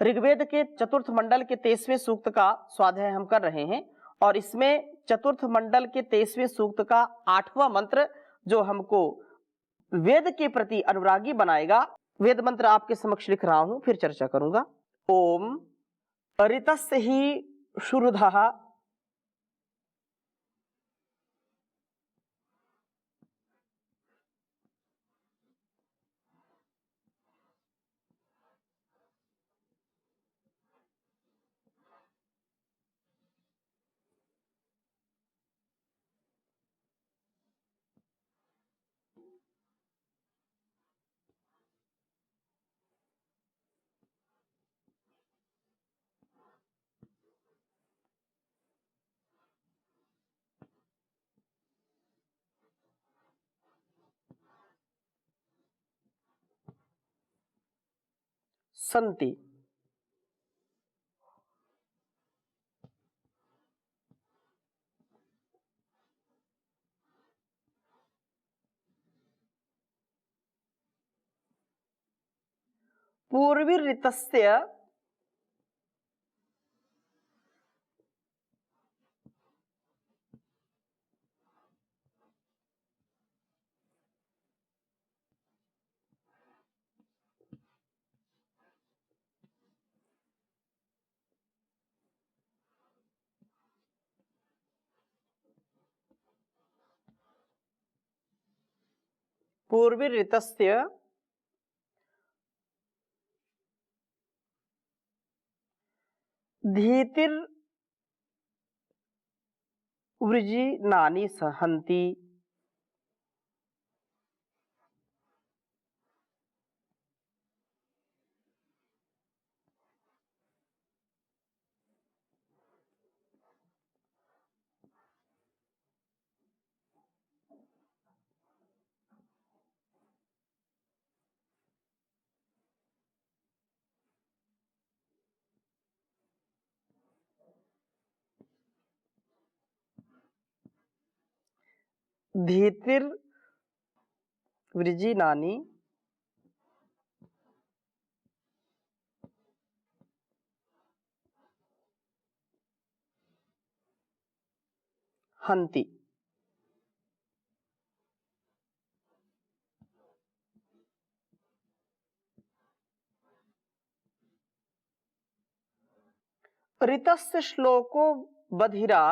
ऋग्वेद के चतुर्थ मंडल के 23वें सूक्त का स्वाध्याय हम कर रहे हैं और इसमें चतुर्थ मंडल के 23वें सूक्त का 8वां मंत्र जो हमको वेद के प्रति अनुरागी बनाएगा, वेद मंत्र आपके समक्ष लिख रहा हूं, फिर चर्चा करूंगा। ओम ऋतस्य ही शुरुधः संति। पूर्वीऋतस्य धीतिर्वृजिनानि सहन्ति। धीतिर्वृजिनानि हन्ति। ऋतस्य श्लोको बधिरा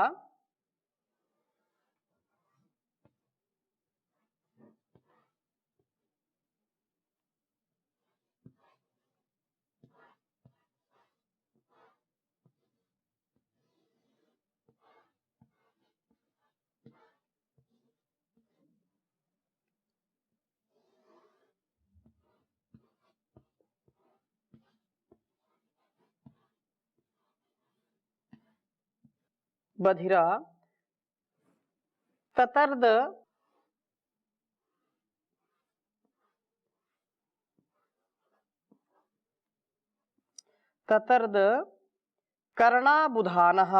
बधिरा ततर्द कर्णाबुधानः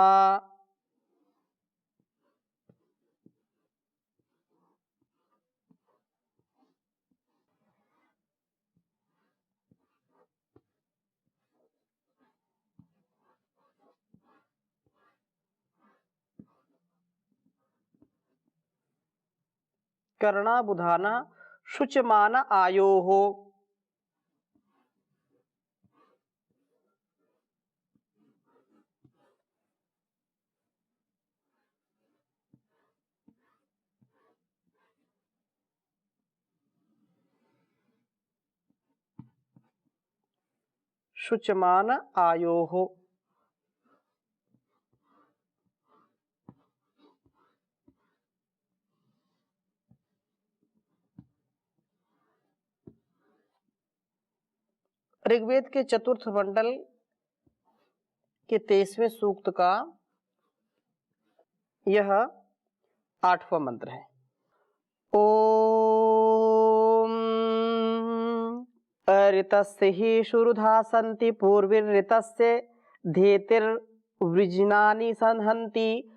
कर्णाबुधानः शुचमान आयोः। शुचमान आयोः। ऋग्वेद के चतुर्थ मंडल के 23वें सूक्त का यह 8वां मंत्र है। ओम ऋतस्य हि शुरुधा सन्ति पूर्वीऋतस्य धीतिर्वृजिनानि संहन्ति।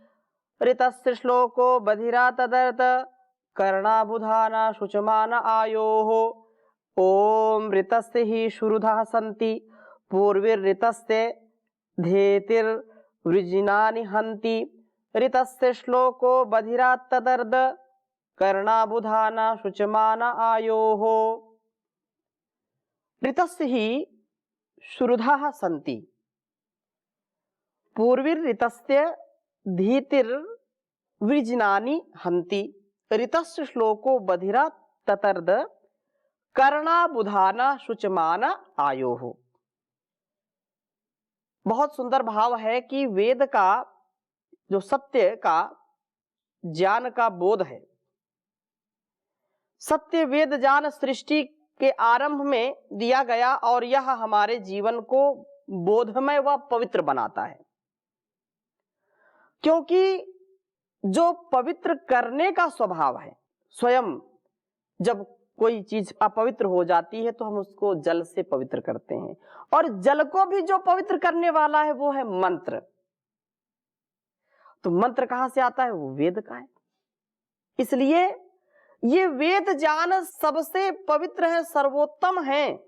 ऋतस्य श्लोको बधिरा तदर्थ कर्णाबुधाना शुचमान आयोः। ओम ऋतस्य हि शुरुधा सन्ति पूर्विर्ऋतस्य धेतिर्वृजिनानि हन्ति ऋतस्य श्लोको बधिरा तदर्द कर्णाबुधाना शुचमाना आयोः। ऋतस्य ही शुरुधाः सन्ति पूर्विर्ऋतस्य धीतिर्वृजिनानि हन्ति ऋतस्य श्लोको बधिरा ततर्द कर्णाबुधाना शुचमाना आयोः। बहुत सुंदर भाव है कि वेद का जो सत्य का ज्ञान का बोध है, सत्य वेद ज्ञान सृष्टि के आरंभ में दिया गया और यह हमारे जीवन को बोधमय व पवित्र बनाता है, क्योंकि जो पवित्र करने का स्वभाव है, स्वयं जब कोई चीज अपवित्र हो जाती है तो हम उसको जल से पवित्र करते हैं, और जल को भी जो पवित्र करने वाला है वो है मंत्र। तो मंत्र कहां से आता है? वो वेद का है। इसलिए ये वेद ज्ञान सबसे पवित्र है, सर्वोत्तम है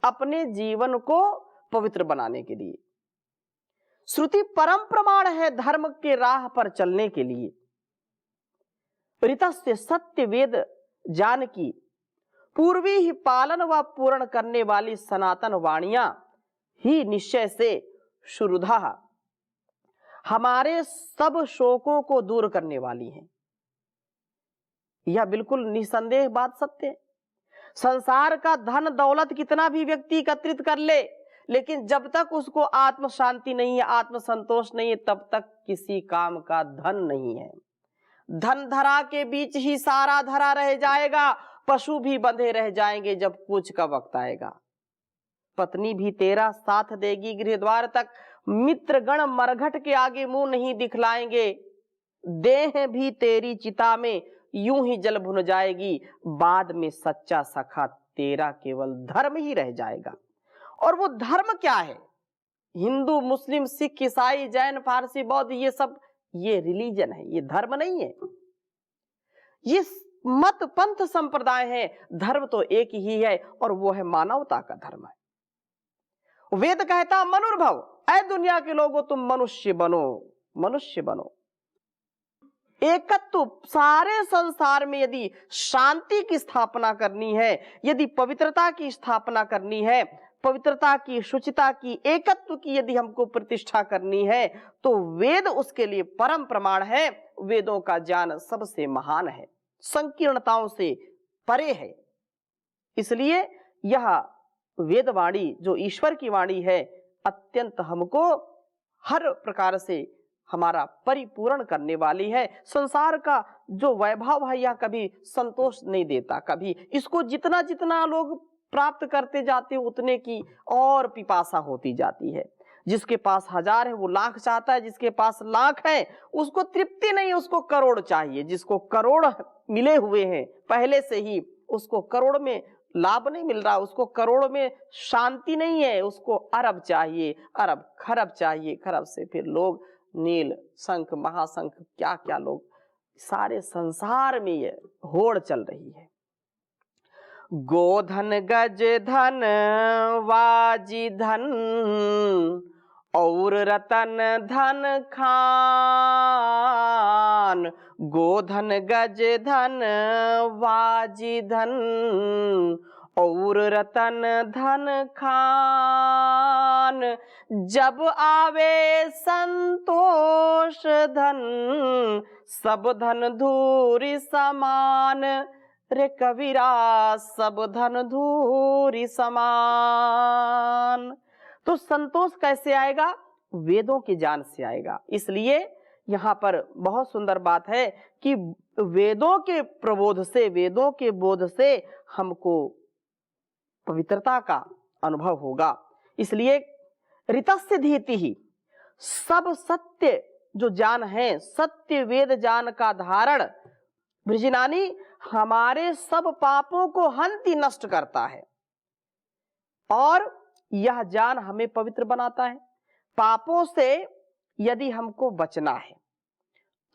अपने जीवन को पवित्र बनाने के लिए। श्रुति परम प्रमाण है धर्म के राह पर चलने के लिए। ऋतस्य सत्य वेद ज्ञान की पूर्वी ही पालन व पूर्ण करने वाली सनातन वाणियां ही निश्चय से शुरुधा हमारे सब शोकों को दूर करने वाली हैं। यह बिल्कुल निसंदेह बात सत्य है। संसार का धन दौलत कितना भी व्यक्ति एकत्रित कर ले, लेकिन जब तक उसको आत्म शांति नहीं है, आत्म संतोष नहीं है, तब तक किसी काम का धन नहीं है। धन धरा के बीच ही सारा धरा रह जाएगा, पशु भी बंधे रह जाएंगे जब कूच का वक्त आएगा। पत्नी भी तेरा साथ देगी गृह द्वार तक, मित्र गण मरघट के आगे मुंह नहीं दिखलाएंगे। देह भी तेरी चिता में यूं ही जल भुन जाएगी, बाद में सच्चा सखा तेरा केवल धर्म ही रह जाएगा। और वो धर्म क्या है? हिंदू मुस्लिम सिख ईसाई जैन फारसी बौद्ध ये सब ये रिलीजन है, ये धर्म नहीं है। ये मत पंथ संप्रदाय है। धर्म तो एक ही है और वो है मानवता का धर्म है। वेद कहता मनुर्भव, ऐ दुनिया के लोगों तुम मनुष्य बनो, मनुष्य बनो। एकत्व सारे संसार में यदि शांति की स्थापना करनी है, यदि पवित्रता की स्थापना करनी है, पवित्रता की, शुचिता की, एकत्व की यदि हमको प्रतिष्ठा करनी है, तो वेद उसके लिए परम प्रमाण है। वेदों का ज्ञान सबसे महान है, संकीर्णताओं से परे है। इसलिए यह वेदवाणी जो ईश्वर की वाणी है, अत्यंत हमको हर प्रकार से हमारा परिपूर्ण करने वाली है। संसार का जो वैभव है यह कभी संतोष नहीं देता। कभी इसको जितना जितना लोग प्राप्त करते जाते हैं उतने की और पिपासा होती जाती है। जिसके पास 1000 है वो लाख चाहता है, जिसके पास लाख है उसको तृप्ति नहीं, उसको करोड़ चाहिए। जिसको करोड़ मिले हुए हैं पहले से ही, उसको करोड़ में लाभ नहीं मिल रहा, उसको करोड़ में शांति नहीं है, उसको अरब चाहिए, अरब खरब चाहिए। खरब से फिर लोग नील शंख महाशंख क्या क्या लोग, सारे संसार में ये होड़ चल रही है। गोधन गज धन वाजी धन और रतन धन खान। गोधन गज धन वाजी धन और रतन धन खान। जब आवे संतोष धन सब धन धूरी समान। रे कबीरा सब धन धूरी समान। तो संतोष कैसे आएगा? वेदों के ज्ञान से आएगा। इसलिए यहाँ पर बहुत सुंदर बात है कि वेदों के प्रबोध से, वेदों के बोध से हमको पवित्रता का अनुभव होगा। इसलिए ऋतस्य धीति ही, सब सत्य जो ज्ञान है, सत्य वेद ज्ञान का धारण वृजिनानी हमारे सब पापों को हंति नष्ट करता है और यह ज्ञान हमें पवित्र बनाता है। पापों से यदि हमको बचना है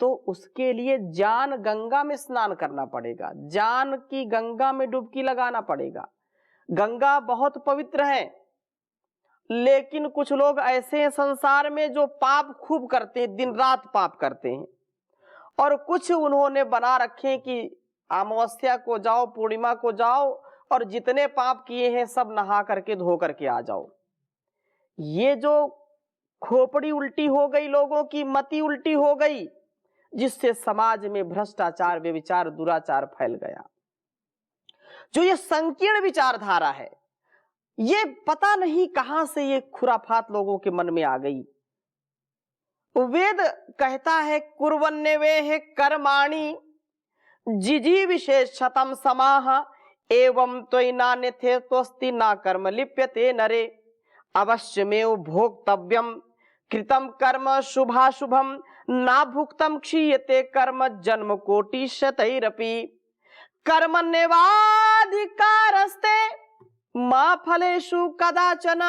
तो उसके लिए ज्ञान गंगा में स्नान करना पड़ेगा, ज्ञान की गंगा में डुबकी लगाना पड़ेगा। गंगा बहुत पवित्र है, लेकिन कुछ लोग ऐसे हैं संसार में जो पाप खूब करते हैं, दिन रात पाप करते हैं। और कुछ उन्होंने बना रखे हैं कि अमावस्या को जाओ, पूर्णिमा को जाओ और जितने पाप किए हैं सब नहा करके धो करके आ जाओ। ये जो खोपड़ी उल्टी हो गई, लोगों की मति उल्टी हो गई, जिससे समाज में भ्रष्टाचार, व्यभिचार, दुराचार फैल गया। जो ये संकीर्ण विचारधारा है, ये पता नहीं कहां से ये खुराफात लोगों के मन में आ गई। वेद कहता है कुर्वन्नेवेह कर्माणि जिजी विशेषतम समाह एवं त्वयि नान्यथे त्वस्ति ना कर्म लिप्यते नरे अवश्यमेव भोक्तव्यम कृतम कर्म शुभाशुभम ना भुक्तम क्षीयते कर्म जन्म कोटि शतैरपि कर्मण्येवाधिकारस्ते मा फलेषु कदाचन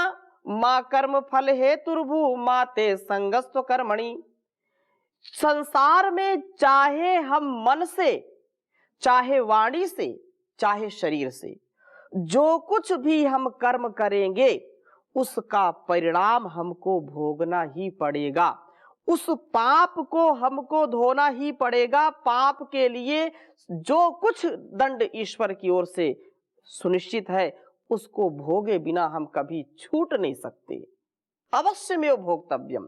माँ कर्म फल हेतुर्भू माते संगस्तु कर्मणि। संसार में चाहे हम मन से, चाहे वाणी से, चाहे शरीर से जो कुछ भी हम कर्म करेंगे उसका परिणाम हमको भोगना ही पड़ेगा। उस पाप को हमको धोना ही पड़ेगा। पाप के लिए जो कुछ दंड ईश्वर की ओर से सुनिश्चित है उसको भोगे बिना हम कभी छूट नहीं सकते। अवश्यमेव भोक्तव्यम,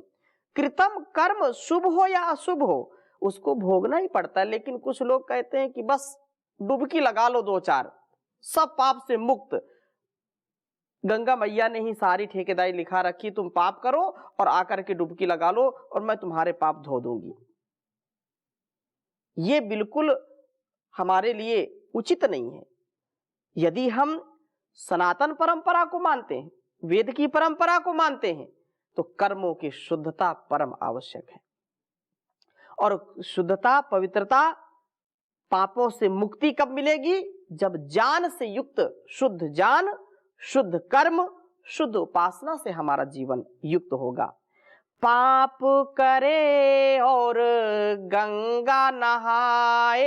कृतम कर्म शुभ हो या अशुभ हो उसको भोगना ही पड़ता है। लेकिन कुछ लोग कहते हैं कि बस डुबकी लगा लो दो चार, सब पाप से मुक्त। गंगा मैया ने ही सारी ठेकेदारी लिखा रखी, तुम पाप करो और आकर के डुबकी लगा लो और मैं तुम्हारे पाप धो दूंगी। ये बिल्कुल हमारे लिए उचित नहीं है। यदि हम सनातन परंपरा को मानते हैं, वेद की परंपरा को मानते हैं, तो कर्मों की शुद्धता परम आवश्यक है। और शुद्धता, पवित्रता, पापों से मुक्ति कब मिलेगी? जब ज्ञान से युक्त शुद्ध ज्ञान, शुद्ध कर्म, शुद्ध उपासना से हमारा जीवन युक्त होगा। पाप करे और गंगा नहाए,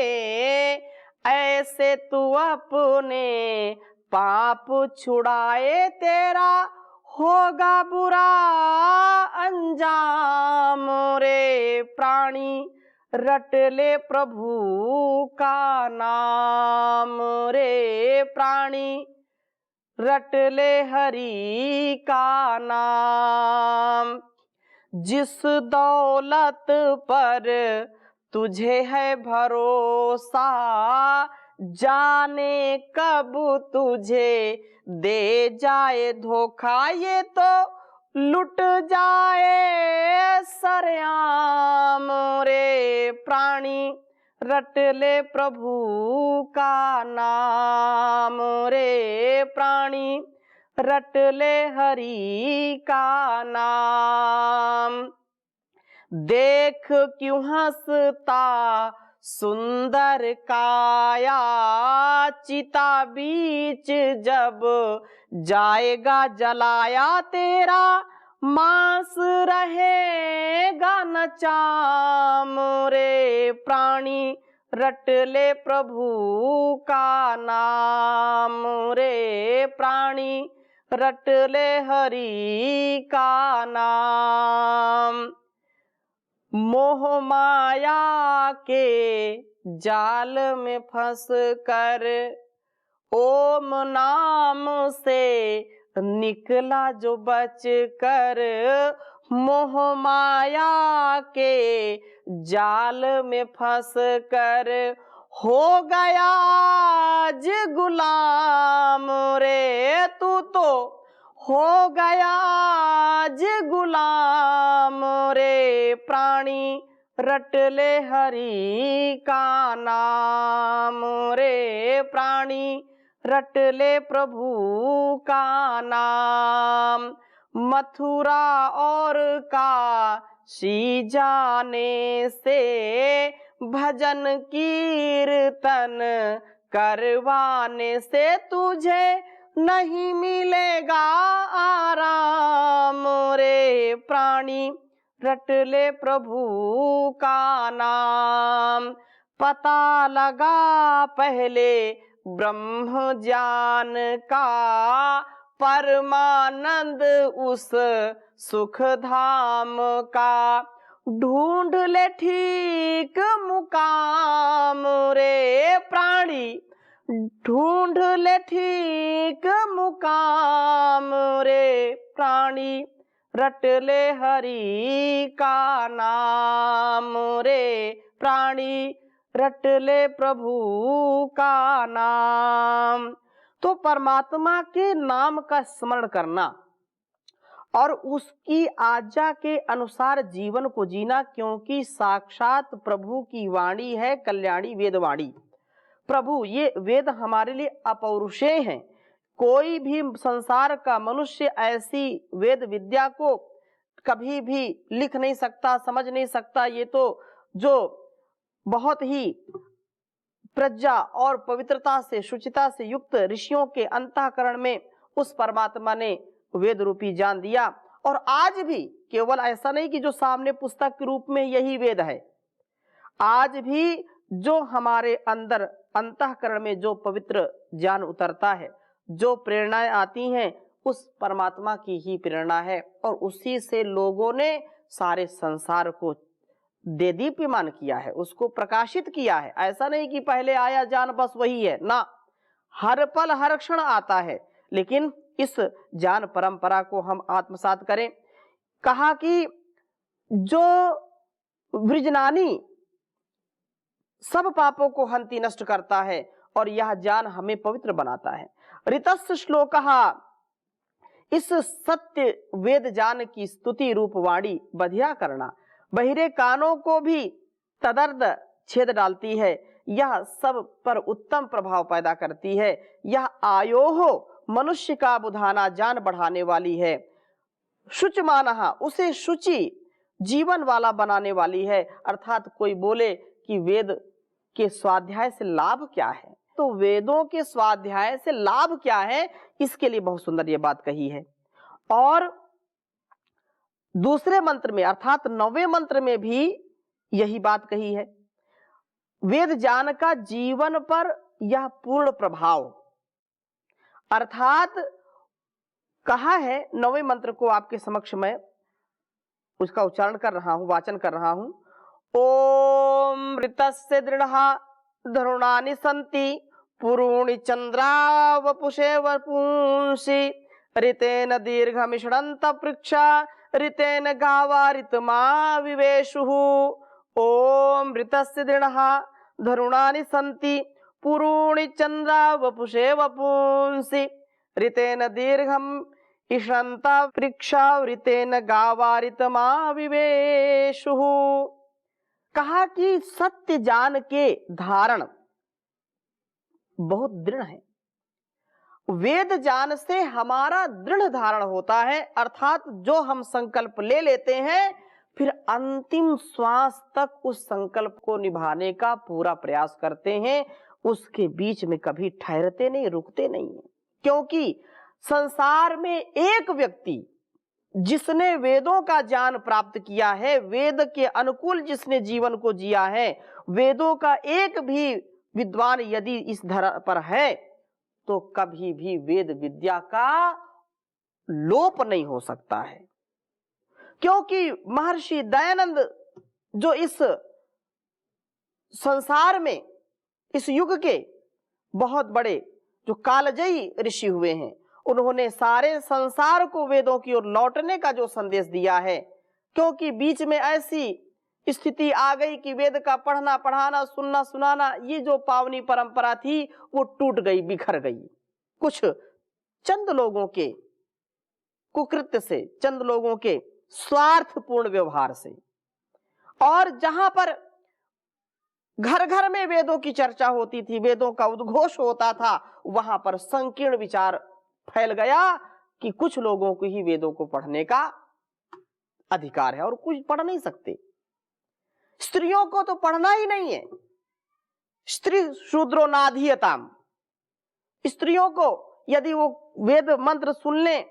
ऐसे तू अपने पाप छुड़ाए, तेरा होगा बुरा अंजाम रे प्राणी, रट ले प्रभु का नाम रे प्राणी, रट ले हरि का नाम। जिस दौलत पर तुझे है भरोसा, जाने कब तुझे दे जाए धोखा, ये तो लुट जाए सरेआम रे प्राणी, रट ले प्रभु का नाम रे प्राणी, रट ले हरि का नाम। देख क्यों हंसता सुंदर काया, चिता बीच जब जाएगा जलाया, तेरा मांस रहेगा न चाम रे प्राणी, रट ले प्रभु का नाम रे प्राणी, रट ले हरि का नाम। मोह माया के जाल में फंस कर ओम नाम से निकला जो बच कर, मोह माया के जाल में फंस कर हो गया आज गुलाम रे, तू तो हो गया आज गुलाम रे प्राणी, रट ले हरि का नाम रे प्राणी, रट ले प्रभु का नाम। मथुरा और काशी जाने से भजन कीर्तन करवाने से तुझे नहीं मिलेगा आराम रे प्राणी, रट ले प्रभु का नाम। पता लगा पहले ब्रह्म ज्ञान का, परमानंद उस सुख धाम का, ढूंढ ले ठीक मुकाम रे प्राणी, ढूंढ ले ठीक मुकाम रे प्राणी, रट ले हरि का नाम रे प्राणी, रट ले प्रभु का नाम। तो परमात्मा के नाम का स्मरण करना और उसकी आज्ञा के अनुसार जीवन को जीना, क्योंकि साक्षात प्रभु की वाणी है कल्याणी वेदवाणी। प्रभु ये वेद हमारे लिए अपौरुषेय हैं। कोई भी संसार का मनुष्य ऐसी वेद विद्या को कभी भी लिख नहीं सकता, समझ नहीं सकता। ये तो जो बहुत ही प्रज्ञा और पवित्रता से, शुचिता से युक्त ऋषियों के अंतःकरण में उस परमात्मा ने वेद रूपी ज्ञान दिया। और आज भी केवल ऐसा नहीं कि जो सामने पुस्तक के रूप में यही वेद है, आज भी जो हमारे अंदर अंतःकरण में जो पवित्र ज्ञान उतरता है, जो प्रेरणाएं आती हैं, उस परमात्मा की ही प्रेरणा है। और उसी से लोगों ने सारे संसार को देदीप्यमान किया है, उसको प्रकाशित किया है। ऐसा नहीं कि पहले आया ज्ञान बस वही है ना, हर पल हर क्षण आता है। लेकिन इस ज्ञान परंपरा को हम आत्मसात करें। कहा कि जो वृजनानी सब पापों को हंति नष्ट करता है और यह ज्ञान हमें पवित्र बनाता है। ऋतस्य श्लोकः, इस सत्य वेद ज्ञान की स्तुति रूप वाणी बधिया करना, बहिरे कानों को भी तदर्थ छेद डालती है। यह सब पर उत्तम प्रभाव पैदा करती है। यह आयोहो मनुष्य का बुधाना ज्ञान बढ़ाने वाली है। शुचमानः, उसे शुचि जीवन वाला बनाने वाली है। अर्थात कोई बोले कि वेद के स्वाध्याय से लाभ क्या है, तो वेदों के स्वाध्याय से लाभ क्या है, इसके लिए बहुत सुंदर ये बात कही है। और दूसरे मंत्र में अर्थात 9वें मंत्र में भी यही बात कही है। वेद ज्ञान का जीवन पर यह पूर्ण प्रभाव, अर्थात कहा है 9वें मंत्र को आपके समक्ष में उसका उच्चारण कर रहा हूं, वाचन कर रहा हूं। ओम ऋतस्य दृढ़ः धरुणानि सन्ति, पुरूणि चंद्रा वपुषे वपुंसि, ऋतेन दीर्घमिषणन्त पृक्षा, ऋतेन गावा ऋतमा विवेशुः। ओम ऋतस्य दृढ़ः धरुणानि सन्ति, पुरूणि चंद्रा वपुषे वपुंसि, ऋतेन दीर्घम इषन्ता पृक्षा, ऋतेन गावा ऋतमा विवेशुः। कहा कि सत्य ज्ञान के धारण बहुत दृढ़ है। वेद ज्ञान से हमारा दृढ़ धारण होता है, अर्थात जो हम संकल्प ले लेते हैं फिर अंतिम श्वास तक उस संकल्प को निभाने का पूरा प्रयास करते हैं, उसके बीच में कभी ठहरते नहीं, रुकते नहीं। क्योंकि संसार में एक व्यक्ति जिसने वेदों का ज्ञान प्राप्त किया है, वेद के अनुकूल जिसने जीवन को जिया है, वेदों का एक भी विद्वान यदि इस धरा पर है तो कभी भी वेद विद्या का लोप नहीं हो सकता है। क्योंकि महर्षि दयानंद जो इस संसार में इस युग के बहुत बड़े जो कालजयी ऋषि हुए हैं, उन्होंने सारे संसार को वेदों की ओर लौटने का जो संदेश दिया है। क्योंकि बीच में ऐसी स्थिति आ गई कि वेद का पढ़ना पढ़ाना सुनना सुनाना ये जो पावनी परंपरा थी वो टूट गई, बिखर गई, कुछ चंद लोगों के कुकृत्य से, चंद लोगों के स्वार्थपूर्ण व्यवहार से। और जहां पर घर घर में वेदों की चर्चा होती थी, वेदों का उद्घोष होता था, वहां पर संकीर्ण विचार फैल गया कि कुछ लोगों को ही वेदों को पढ़ने का अधिकार है और कुछ पढ़ नहीं सकते। स्त्रियों को तो पढ़ना ही नहीं है। स्त्री शूद्रो नाधीयताम, स्त्रियों को यदि वो वेद मंत्र सुन ले,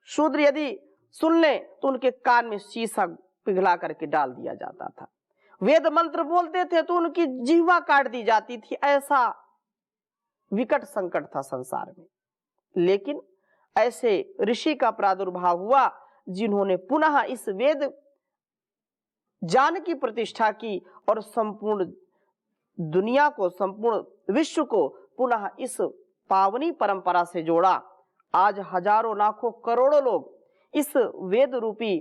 शूद्र यदि सुन ले तो उनके कान में शीशा पिघला करके डाल दिया जाता था। वेद मंत्र बोलते थे तो उनकी जिह्वा काट दी जाती थी। ऐसा विकट संकट था संसार में। लेकिन ऐसे ऋषि का प्रादुर्भाव हुआ जिन्होंने पुनः इस वेद ज्ञान की प्रतिष्ठा की और संपूर्ण दुनिया को, संपूर्ण विश्व को पुनः इस पावनी परंपरा से जोड़ा। आज हजारों लाखों करोड़ों लोग इस वेद रूपी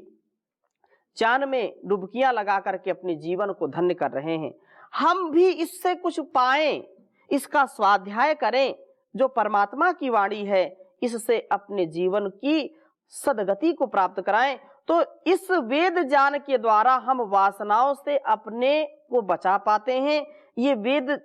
ज्ञान में डुबकियां लगा करके अपने जीवन को धन्य कर रहे हैं। हम भी इससे कुछ पाएं, इसका स्वाध्याय करें, जो परमात्मा की वाणी है, इससे अपने जीवन की सदगति को प्राप्त कराएं। तो इस वेद ज्ञान के द्वारा हम वासनाओं से अपने को बचा पाते हैं। ये वेद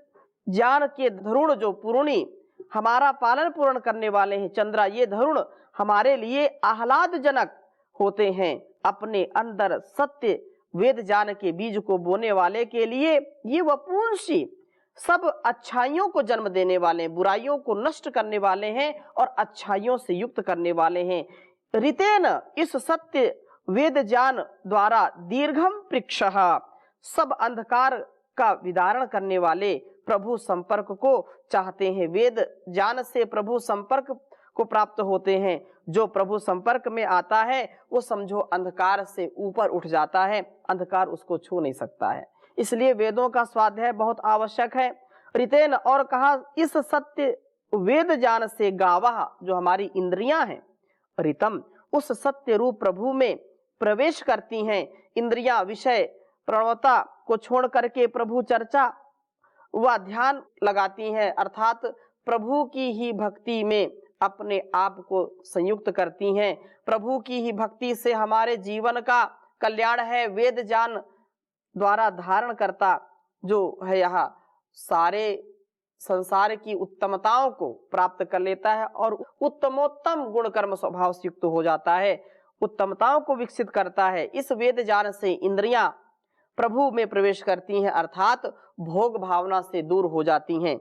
ज्ञान के धरुण जो पुरुणी हमारा पालन पूर्ण करने वाले हैं, चंद्रा, ये धरुण हमारे लिए आह्लादजनक होते हैं। अपने अंदर सत्य वेद ज्ञान के बीज को बोने वाले के लिए ये वपुंसी सब अच्छाइयों को जन्म देने वाले, बुराइयों को नष्ट करने वाले हैं और अच्छाइयों से युक्त करने वाले हैं। ऋतेन, इस सत्य वेद ज्ञान द्वारा दीर्घम पृक्षः, सब अंधकार का विदारण करने वाले प्रभु संपर्क को चाहते हैं। वेद ज्ञान से प्रभु संपर्क को प्राप्त होते हैं। जो प्रभु संपर्क में आता है वो समझो अंधकार से ऊपर उठ जाता है, अंधकार उसको छू नहीं सकता है। इसलिए वेदों का स्वाध्याय बहुत आवश्यक है। ऋतेन, और कहा इस सत्य वेद ज्ञान से गावः, जो हमारी इंद्रियां हैं, ऋतम, उस सत्य रूप प्रभु में प्रवेश करती हैं। इंद्रियां विषय प्रवणता को छोड़ करके प्रभु चर्चा व ध्यान लगाती हैं, अर्थात प्रभु की ही भक्ति में अपने आप को संयुक्त करती हैं। प्रभु की ही भक्ति से हमारे जीवन का कल्याण है। वेद ज्ञान द्वारा धारण करता जो है यहाँ सारे संसार की उत्तमताओं को प्राप्त कर लेता है और उत्तमोत्तम गुण कर्म स्वभाव से युक्त हो जाता है, उत्तमताओं को विकसित करता है। इस वेद ज्ञान से इंद्रियां प्रभु में प्रवेश करती हैं, अर्थात भोग भावना से दूर हो जाती हैं।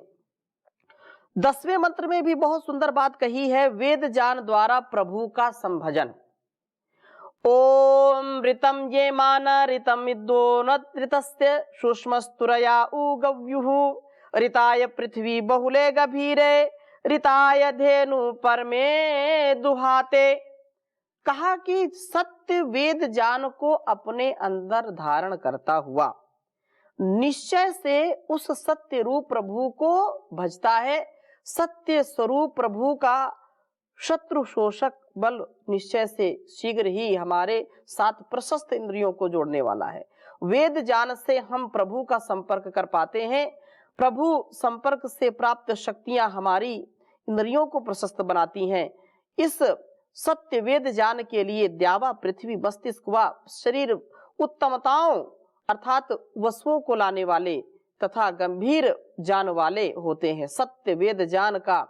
10वें मंत्र में भी बहुत सुंदर बात कही है, वेद ज्ञान द्वारा प्रभु का संभजन। ओम ऋतम ये मान ऋतम ऋतस्य सूक्ष्मस्तुरया उगव्युः ऋताय पृथ्वी बहुले गभीरे ऋताय धेनु परमे दुहाते। कहा कि सत्य वेद ज्ञान को अपने अंदर धारण करता हुआ निश्चय से उस सत्य रूप प्रभु को भजता है। सत्य स्वरूप प्रभु का शत्रु शोषक बल निश्चय से शीघ्र ही हमारे साथ प्रशस्त इंद्रियों को जोड़ने वाला है। वेद ज्ञान से हम प्रभु का संपर्क कर पाते हैं। प्रभु संपर्क से प्राप्त शक्तियां हमारी इंद्रियों को प्रशस्त बनाती हैं। इस सत्य वेद ज्ञान के लिए द्यावा पृथ्वी मस्तिष्क व शरीर उत्तमताओं अर्थात वस्तुओं को लाने वाले तथा गंभीर ज्ञान वाले होते हैं। सत्य वेद ज्ञान का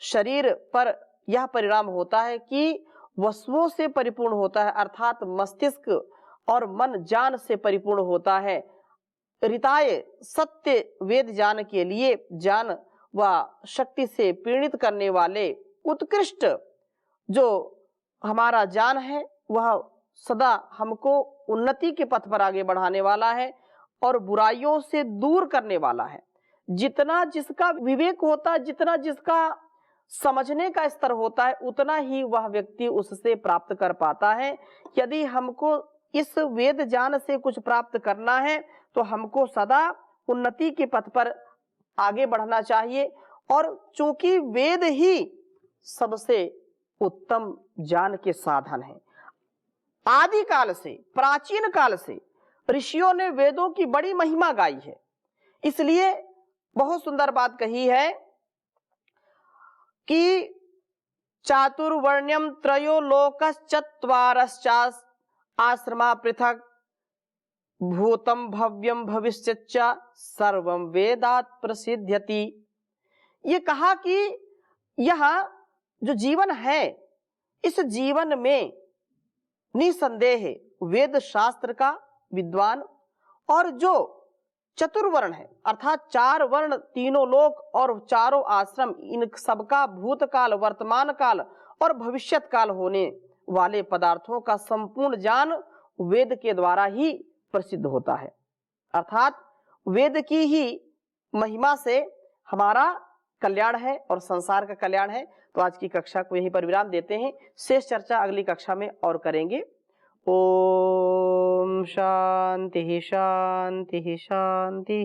शरीर पर यह परिणाम होता है कि वस्तुओं से परिपूर्ण होता है, अर्थात मस्तिष्क और मन ज्ञान से परिपूर्ण होता है। ऋताय, सत्य वेद ज्ञान के लिए ज्ञान व शक्ति से पीड़ित करने वाले उत्कृष्ट जो हमारा ज्ञान है वह सदा हमको उन्नति के पथ पर आगे बढ़ाने वाला है और बुराइयों से दूर करने वाला है। जितना जिसका विवेक होता है, जितना जिसका समझने का स्तर होता है, उतना ही वह व्यक्ति उससे प्राप्त कर पाता है। यदि हमको इस वेद ज्ञान से कुछ प्राप्त करना है तो हमको सदा उन्नति के पथ पर आगे बढ़ना चाहिए। और चूंकि वेद ही सबसे उत्तम ज्ञान के साधन है, आदि काल से, प्राचीन काल से ऋषियों ने वेदों की बड़ी महिमा गाई है। इसलिए बहुत सुंदर बात कही है कि चातुर्वर्ण्यम त्रयो लोकश्चत्वारश्चास आश्रमा पृथक भूतम भव्यम भविष्यच्च सर्वम वेदात् प्रसिद्ध्यति। ये कहा कि यह जो जीवन है, इस जीवन में निसंदेह वेद शास्त्र का विद्वान और जो चतुर्वर्ण है अर्थात 4 वर्ण, तीनों लोक और चारों आश्रम, इन सबका भूतकाल, वर्तमान काल और भविष्यत काल होने वाले पदार्थों का संपूर्ण ज्ञान वेद के द्वारा ही प्रसिद्ध होता है। अर्थात वेद की ही महिमा से हमारा कल्याण है और संसार का कल्याण है। तो आज की कक्षा को यहीं पर विराम देते हैं। शेष चर्चा अगली कक्षा में और करेंगे। ओम शांति शांति शांति।